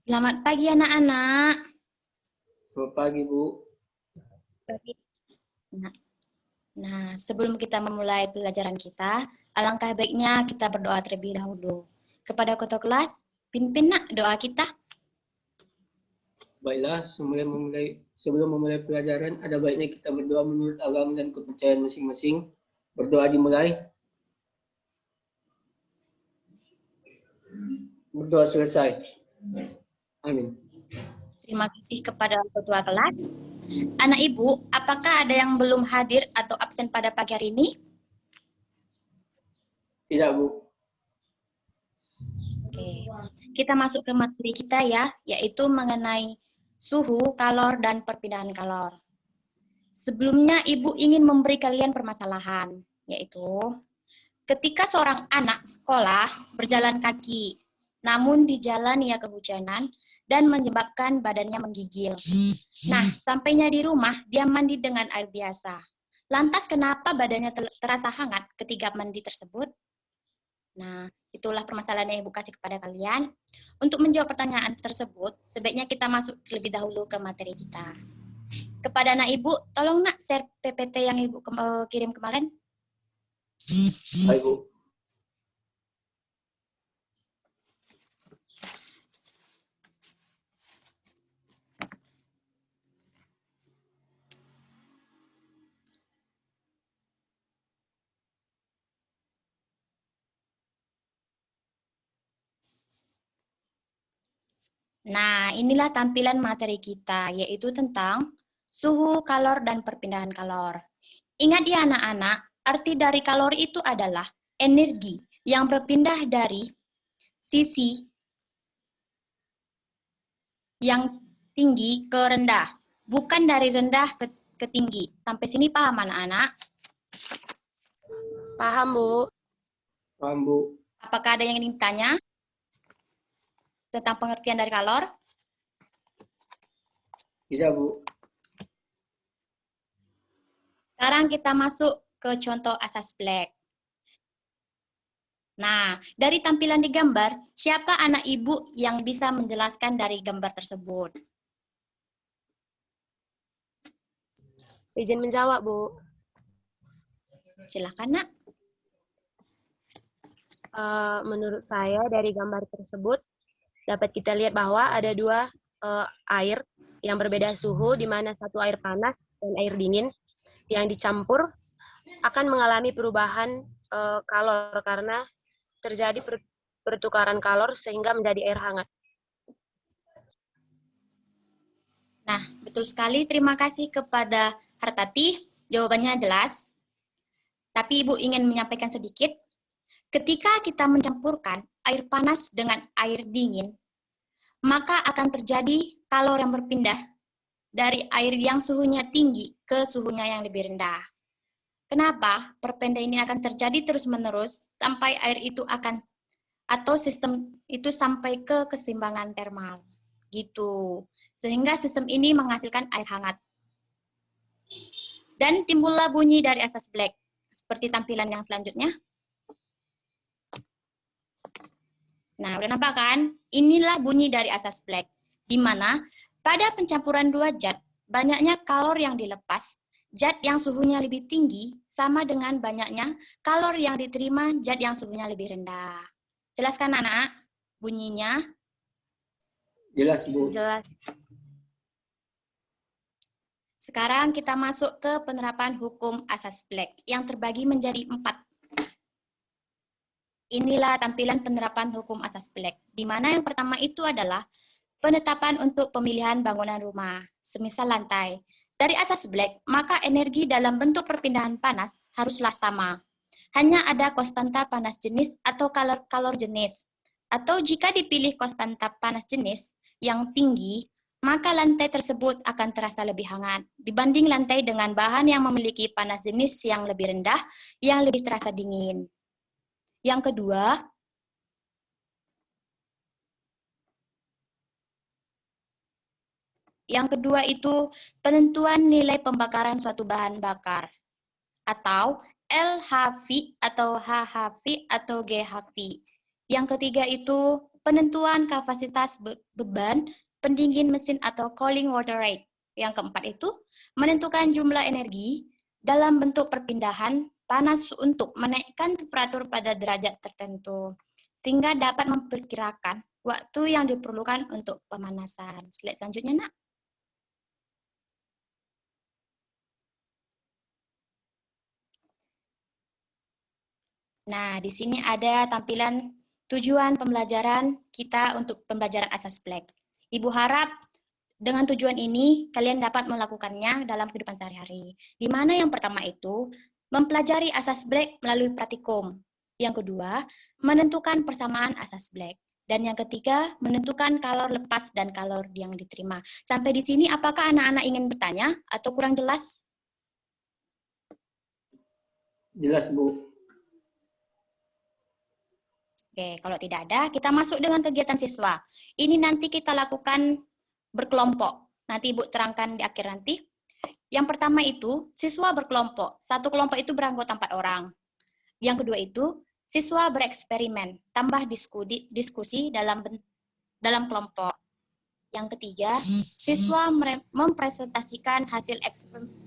Selamat pagi anak-anak. Selamat pagi, Bu. Nah, sebelum kita memulai pelajaran kita, alangkah baiknya kita berdoa terlebih dahulu. Kepada ketua kelas, pimpin nak doa kita. Baiklah, sebelum memulai pelajaran, ada baiknya kita berdoa menurut agama dan kepercayaan masing-masing. Berdoa dimulai. Berdoa selesai. Amin. Terima kasih kepada ketua kelas. Anak ibu, apakah ada yang belum hadir atau absen pada pagi hari ini? Tidak, Bu. Oke, kita masuk ke materi kita ya, yaitu mengenai suhu, kalor, dan perpindahan kalor. Sebelumnya, Ibu ingin memberi kalian permasalahan, yaitu ketika seorang anak sekolah berjalan kaki, namun di jalan ia kehujanan dan menyebabkan badannya menggigil. Nah, sampainya di rumah, dia mandi dengan air biasa. Lantas kenapa badannya terasa hangat ketika mandi tersebut? Nah, itulah permasalahan yang Ibu kasih kepada kalian. Untuk menjawab pertanyaan tersebut, sebaiknya kita masuk terlebih dahulu ke materi kita. Kepada anak Ibu, tolong nak share PPT yang Ibu kirim kemarin. Baik, Bu. Nah, inilah tampilan materi kita, yaitu tentang suhu, kalor, dan perpindahan kalor. Ingat ya anak-anak, arti dari kalori itu adalah energi yang berpindah dari sisi yang tinggi ke rendah, bukan dari rendah ke tinggi. Sampai sini paham anak-anak? Paham, Bu. Paham, Bu. Apakah ada yang ingin ditanya tentang pengertian dari kalor? Tidak, Bu. Sekarang kita masuk ke contoh asas Black. Nah, dari tampilan di gambar, siapa anak ibu yang bisa menjelaskan dari gambar tersebut? Izin menjawab, Bu. Silakan, Nak. Menurut saya dari gambar tersebut dapat kita lihat bahwa ada dua air yang berbeda suhu, di mana satu air panas dan air dingin yang dicampur akan mengalami perubahan kalor karena terjadi pertukaran kalor sehingga menjadi air hangat. Nah, betul sekali. Terima kasih kepada Hartati. Jawabannya jelas. Tapi Ibu ingin menyampaikan sedikit. Ketika kita mencampurkan air panas dengan air dingin, maka akan terjadi kalor yang berpindah dari air yang suhunya tinggi ke suhunya yang lebih rendah. Kenapa? Perpindahan ini akan terjadi terus-menerus sampai air itu akan atau sistem itu sampai ke keseimbangan termal. Gitu. Sehingga sistem ini menghasilkan air hangat. Dan timbullah bunyi dari asas Black. Seperti tampilan yang selanjutnya. Nah, udah nampak kan? Inilah bunyi dari asas Black. Di mana pada pencampuran dua zat, banyaknya kalor yang dilepas, zat yang suhunya lebih tinggi sama dengan banyaknya kalor yang diterima zat yang suhunya lebih rendah. Jelaskan anak bunyinya? Jelas, Bu. Jelas. Sekarang kita masuk ke penerapan hukum asas Black yang terbagi menjadi 4. Inilah tampilan penerapan hukum asas Black, di mana yang pertama itu adalah penetapan untuk pemilihan bangunan rumah, semisal lantai. Dari asas Black, maka energi dalam bentuk perpindahan panas haruslah sama. Hanya ada konstanta panas jenis atau kalor jenis. Atau jika dipilih konstanta panas jenis yang tinggi, maka lantai tersebut akan terasa lebih hangat dibanding lantai dengan bahan yang memiliki panas jenis yang lebih rendah, yang lebih terasa dingin. Yang kedua itu penentuan nilai pembakaran suatu bahan bakar atau LHV atau HHP atau GHP. Yang ketiga itu penentuan kapasitas beban pendingin mesin atau cooling water rate. Yang keempat itu menentukan jumlah energi dalam bentuk perpindahan panas untuk menaikkan temperatur pada derajat tertentu, sehingga dapat memperkirakan waktu yang diperlukan untuk pemanasan. Slide selanjutnya, Nak. Nah, di sini ada tampilan tujuan pembelajaran kita untuk pembelajaran asas Black. Ibu harap dengan tujuan ini kalian dapat melakukannya dalam kehidupan sehari-hari. Di mana yang pertama itu mempelajari asas Black melalui praktikum. Yang kedua, menentukan persamaan asas Black. Dan yang ketiga, menentukan kalor lepas dan kalor yang diterima. Sampai di sini apakah anak-anak ingin bertanya atau kurang jelas? Jelas, Bu. Oke, kalau tidak ada, kita masuk dengan kegiatan siswa. Ini nanti kita lakukan berkelompok. Nanti Ibu terangkan di akhir nanti. Yang pertama itu, siswa berkelompok. Satu kelompok itu beranggota 4 orang. Yang kedua itu, siswa bereksperimen, tambah diskusi dalam kelompok. Yang ketiga, siswa mempresentasikan hasil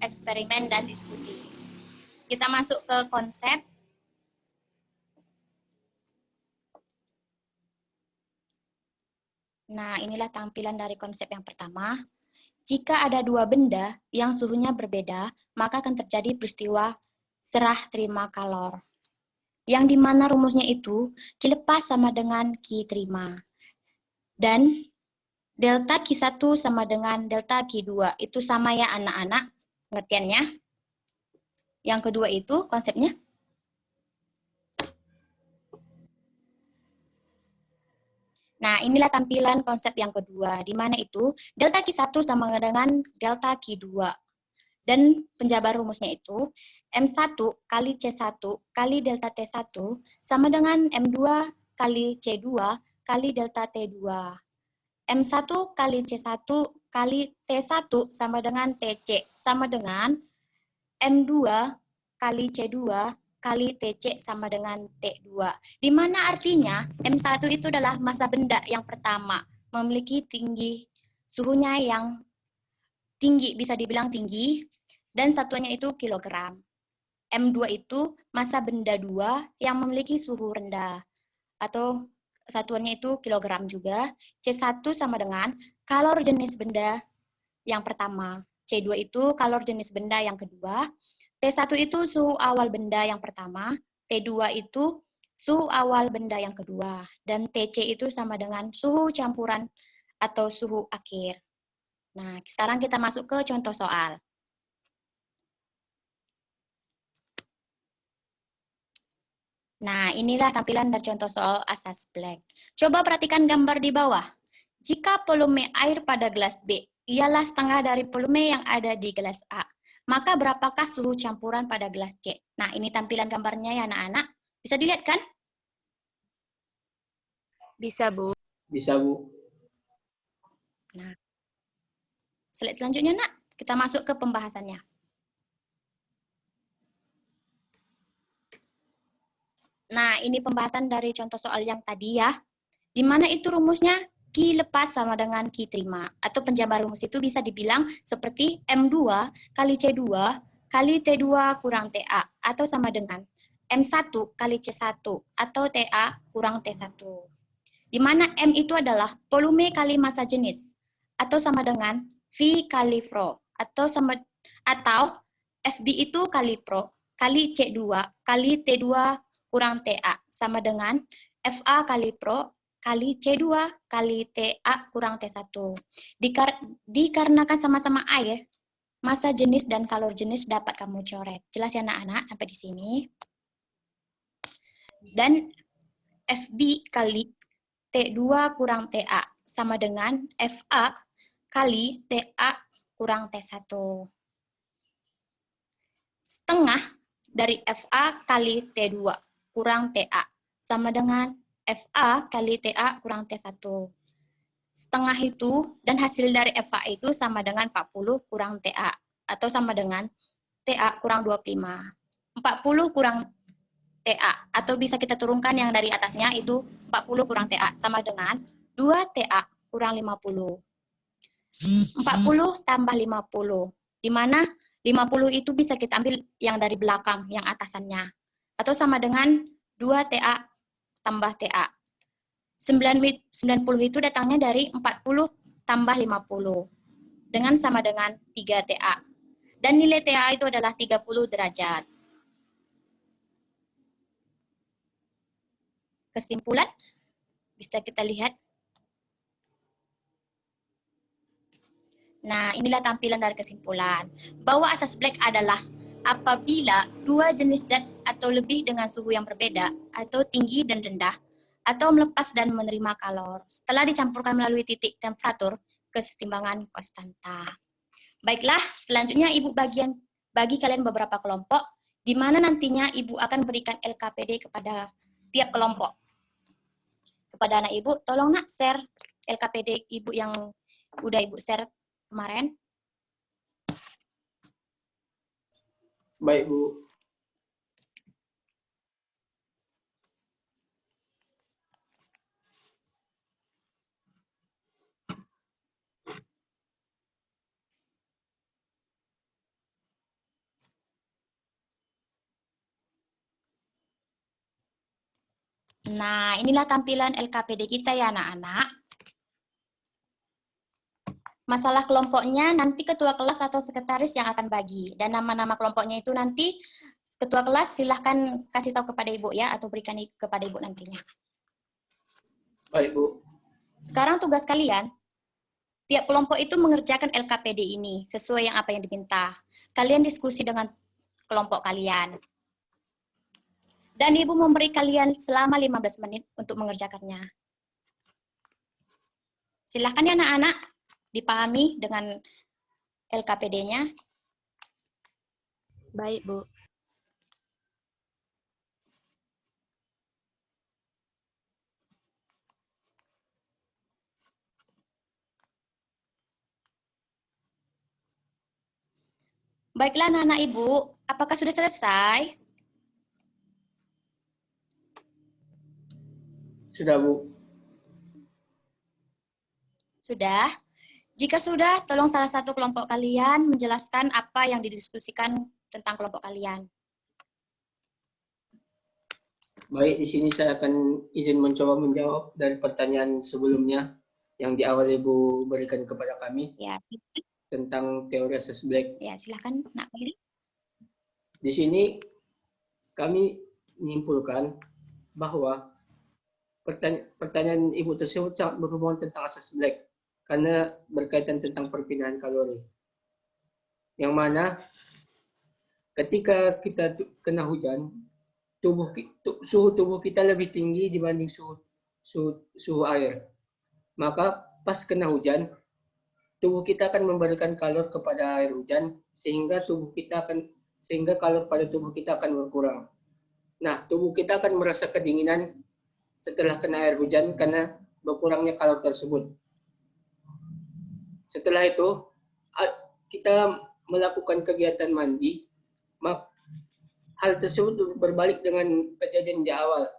eksperimen dan diskusi. Kita masuk ke konsep. Nah, inilah tampilan dari konsep yang pertama. Jika ada dua benda yang suhunya berbeda, maka akan terjadi peristiwa serah terima kalor. Yang dimana rumusnya itu Q lepas sama dengan Q terima. Dan delta Q1 sama dengan delta Q2. Itu sama ya anak-anak, pengertiannya. Yang kedua itu konsepnya. Nah, inilah tampilan konsep yang kedua, di mana itu delta Q1 sama dengan delta Q2. Dan penjabar rumusnya itu M1 kali C1 kali delta T1 sama dengan M2 kali C2 kali delta T2. M1 kali C1 kali T1 sama dengan TC sama dengan M2 kali C2 kali TC sama dengan T2. Di mana artinya M1 itu adalah massa benda yang pertama, memiliki tinggi suhunya yang tinggi, bisa dibilang tinggi, dan satuannya itu kilogram. M2 itu massa benda 2 yang memiliki suhu rendah, atau satuannya itu kilogram juga. C1 sama dengan kalor jenis benda yang pertama. C2 itu kalor jenis benda yang kedua. T1 itu suhu awal benda yang pertama. T2 itu suhu awal benda yang kedua. Dan TC itu sama dengan suhu campuran atau suhu akhir. Nah, sekarang kita masuk ke contoh soal. Nah, inilah tampilan dari contoh soal asas Black. Coba perhatikan gambar di bawah. Jika volume air pada gelas B ialah setengah dari volume yang ada di gelas A, maka berapakah suhu campuran pada gelas C? Nah, ini tampilan gambarnya ya anak-anak. Bisa dilihat kan? Bisa, Bu. Bisa, Bu. Nah, slide selanjutnya, Nak. Kita masuk ke pembahasannya. Nah, ini pembahasan dari contoh soal yang tadi ya. Di mana itu rumusnya Q lepas sama dengan Q terima. Atau penjabar rumus itu bisa dibilang seperti M2 kali C2 kali T2 kurang TA. Atau sama dengan M1 kali C1 atau TA kurang T1. Di mana M itu adalah volume kali massa jenis. Atau sama dengan V kali Pro. Atau FB itu kali Pro kali C2 kali T2 kurang TA sama dengan FA kali Pro kali C2 kali TA kurang T1. Dikarenakan sama-sama air, massa jenis dan kalor jenis dapat kamu coret. Jelas ya anak-anak sampai di sini? Dan FB kali T2 kurang TA sama dengan FA kali TA kurang T1. Setengah dari FA kali T2 kurang TA sama dengan FA kali TA kurang T1. Setengah itu dan hasil dari FA itu sama dengan 40 kurang TA atau sama dengan TA kurang 25. 40 kurang TA, atau bisa kita turunkan yang dari atasnya itu 40 kurang TA, sama dengan 2 TA kurang 50. 40 tambah 50, di mana 50 itu bisa kita ambil yang dari belakang, yang atasannya. Atau sama dengan 2 TA tambah TA. 90 itu datangnya dari 40 tambah 50. Dengan sama dengan 3 TA. Dan nilai TA itu adalah 30 derajat. Kesimpulan, bisa kita lihat. Nah, inilah tampilan dari kesimpulan. Bahwa asas Black adalah apabila dua jenis zat atau lebih dengan suhu yang berbeda, atau tinggi dan rendah, atau melepas dan menerima kalor, setelah dicampurkan melalui titik temperatur, kesetimbangan konstanta. Baiklah, selanjutnya Ibu bagi kalian beberapa kelompok, di mana nantinya Ibu akan berikan LKPD kepada tiap kelompok. Kepada anak Ibu, tolong nak share LKPD Ibu yang udah Ibu share kemarin. Baik, Bu. Nah, inilah tampilan LKPD kita ya anak-anak. Masalah kelompoknya nanti ketua kelas atau sekretaris yang akan bagi. Dan nama-nama kelompoknya itu nanti ketua kelas silahkan kasih tahu kepada Ibu ya, atau berikan kepada Ibu nantinya. Baik, Bu. Sekarang tugas kalian, tiap kelompok itu mengerjakan LKPD ini sesuai yang apa yang diminta. Kalian diskusi dengan kelompok kalian. Dan Ibu memberi kalian selama 15 menit untuk mengerjakannya. Silahkan ya anak-anak, dipahami dengan LKPD-nya. Baik, Bu. Baiklah anak-anak Ibu, apakah sudah selesai? Sudah, Bu. Sudah? Jika sudah, tolong salah satu kelompok kalian menjelaskan apa yang didiskusikan tentang kelompok kalian. Baik, di sini saya akan izin mencoba menjawab dari pertanyaan sebelumnya yang di awal Ibu berikan kepada kami Ya, tentang teori asas Black. ya silakan Nak Peri. Di sini kami menyimpulkan bahwa pertanyaan Ibu tersebut sangat berhubungan tentang asas Black karena berkaitan tentang perpindahan kalori. Yang mana ketika kita kena hujan, suhu tubuh kita lebih tinggi dibanding suhu air. Maka pas kena hujan, tubuh kita akan memberikan kalor kepada air hujan sehingga kalor pada tubuh kita akan berkurang. Nah, tubuh kita akan merasa kedinginan setelah kena air hujan karena berkurangnya kalor tersebut. Setelah itu, kita melakukan kegiatan mandi, hal tersebut berbalik dengan kejadian di awal.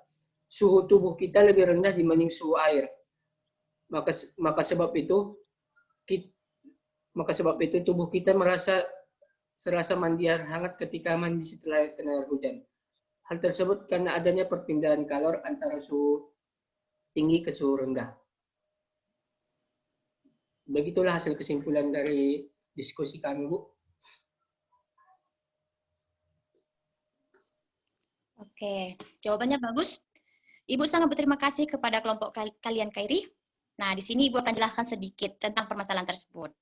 Suhu tubuh kita lebih rendah dibanding suhu air. Maka sebab itu tubuh kita serasa mandi air hangat ketika mandi setelah kena air hujan. Hal tersebut karena adanya perpindahan kalor antara suhu tinggi ke suhu rendah. Begitulah hasil kesimpulan dari diskusi kami, Bu. Oke, jawabannya bagus. Ibu sangat berterima kasih kepada kelompok kalian Kairi. Nah, di sini Ibu akan jelaskan sedikit tentang permasalahan tersebut.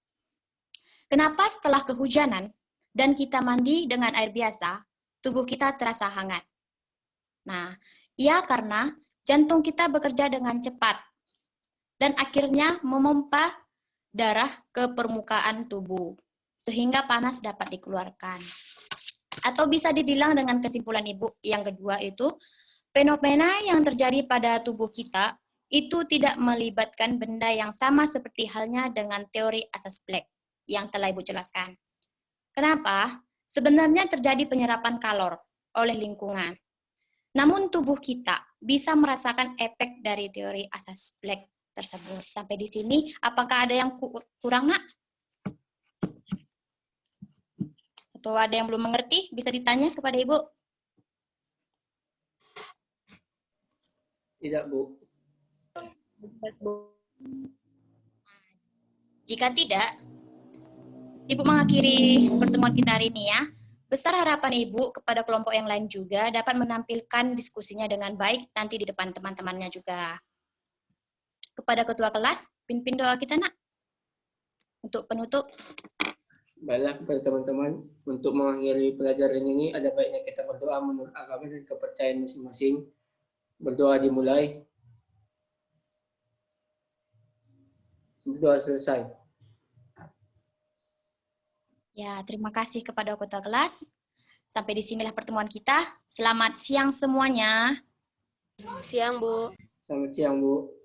Kenapa setelah kehujanan dan kita mandi dengan air biasa, tubuh kita terasa hangat? Nah, ya karena jantung kita bekerja dengan cepat dan akhirnya memompa darah ke permukaan tubuh, sehingga panas dapat dikeluarkan. Atau bisa dibilang dengan kesimpulan Ibu yang kedua itu, fenomena yang terjadi pada tubuh kita itu tidak melibatkan benda yang sama seperti halnya dengan teori asas Black yang telah Ibu jelaskan. Kenapa? Sebenarnya terjadi penyerapan kalor oleh lingkungan. Namun tubuh kita bisa merasakan efek dari teori asas Black tersebut. Sampai di sini, apakah ada yang kurang, Nak? Atau ada yang belum mengerti? Bisa ditanya kepada Ibu. Tidak, Bu. Jelas, Bu. Jika tidak, Ibu mengakhiri pertemuan kita hari ini ya. Besar harapan Ibu kepada kelompok yang lain juga dapat menampilkan diskusinya dengan baik nanti di depan teman-temannya juga. Kepada ketua kelas, pimpin doa kita, Nak. Untuk penutup. Baiklah kepada teman-teman, untuk mengakhiri pelajaran ini ada baiknya kita berdoa menurut agama dan kepercayaan masing-masing. Berdoa dimulai. Berdoa selesai. Ya, terima kasih kepada ketua kelas. Sampai di sinilah pertemuan kita. Selamat siang semuanya. Siang, Bu. Selamat siang, Bu.